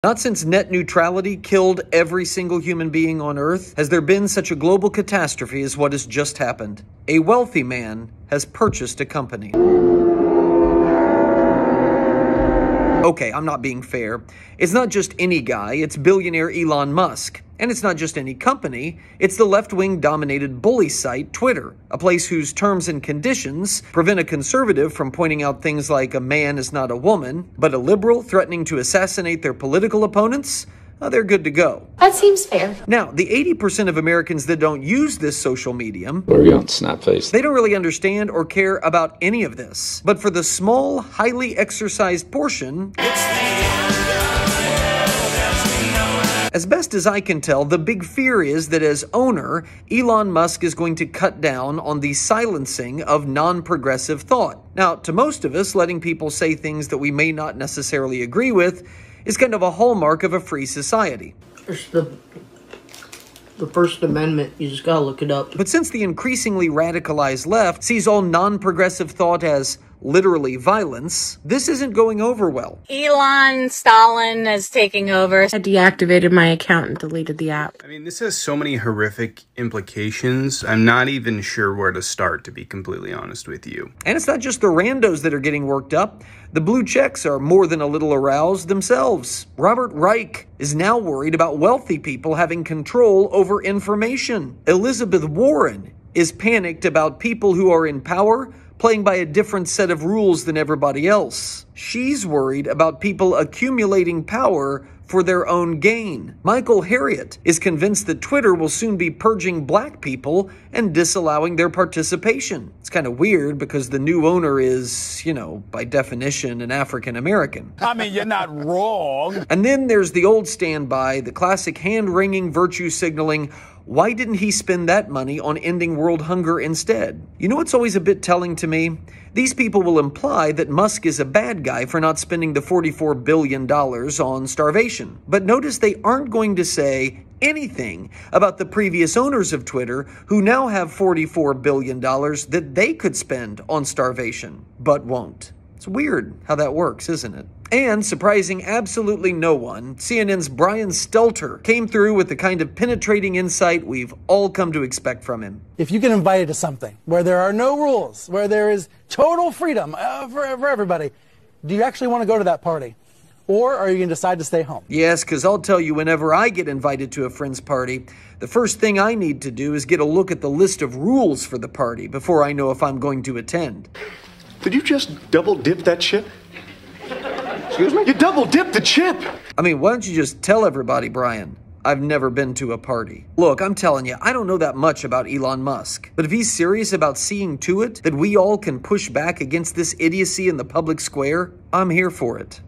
Not since net neutrality killed every single human being on Earth has there been such a global catastrophe as what has just happened. A wealthy man has purchased a company. Okay, I'm not being fair. It's not just any guy, it's billionaire Elon Musk. And it's not just any company, it's the left-wing dominated bully site Twitter, a place whose terms and conditions prevent a conservative from pointing out things like a man is not a woman, but a liberal threatening to assassinate their political opponents, they're good to go. That seems fair. Now, the 80% of Americans that don't use this social medium, what are we on, Snapface? They don't really understand or care about any of this. But for the small, highly exercised portion, as best as I can tell, the big fear is that as owner, Elon Musk is going to cut down on the silencing of non-progressive thought. Now, to most of us, letting people say things that we may not necessarily agree with is kind of a hallmark of a free society. There's the First Amendment, you just gotta look it up. But since the increasingly radicalized left sees all non-progressive thought as literally violence, this isn't going over well. Stalin is taking over. I deactivated my account and deleted the app. I mean, this has so many horrific implications. I'm not even sure where to start, to be completely honest with you. And it's not just the randos that are getting worked up. The blue checks are more than a little aroused themselves. Robert Reich is now worried about wealthy people having control over information. Elizabeth Warren is panicked about people who are in power playing by a different set of rules than everybody else. She's worried about people accumulating power for their own gain. Michael Harriot is convinced that Twitter will soon be purging black people and disallowing their participation. It's kind of weird because the new owner is, by definition, an African American. I mean, you're not wrong. And then there's the old standby, the classic hand-wringing virtue signaling. Why didn't he spend that money on ending world hunger instead? You know what's always a bit telling to me? These people will imply that Musk is a bad guy for not spending the $44 billion on starvation. But notice they aren't going to say anything about the previous owners of Twitter who now have $44 billion that they could spend on starvation, but won't. It's weird how that works, isn't it? And surprising absolutely no one, CNN's Brian Stelter came through with the kind of penetrating insight we've all come to expect from him. If you get invited to something where there are no rules, where there is total freedom for everybody, do you actually want to go to that party? Or are you going to decide to stay home? Yes, because I'll tell you, whenever I get invited to a friend's party, the first thing I need to do is get a look at the list of rules for the party before I know if I'm going to attend. Did you just double dip that chip? Excuse me? You double dipped the chip! I mean, why don't you just tell everybody, Brian? I've never been to a party. Look, I'm telling you, I don't know that much about Elon Musk. But if he's serious about seeing to it that we all can push back against this idiocy in the public square, I'm here for it.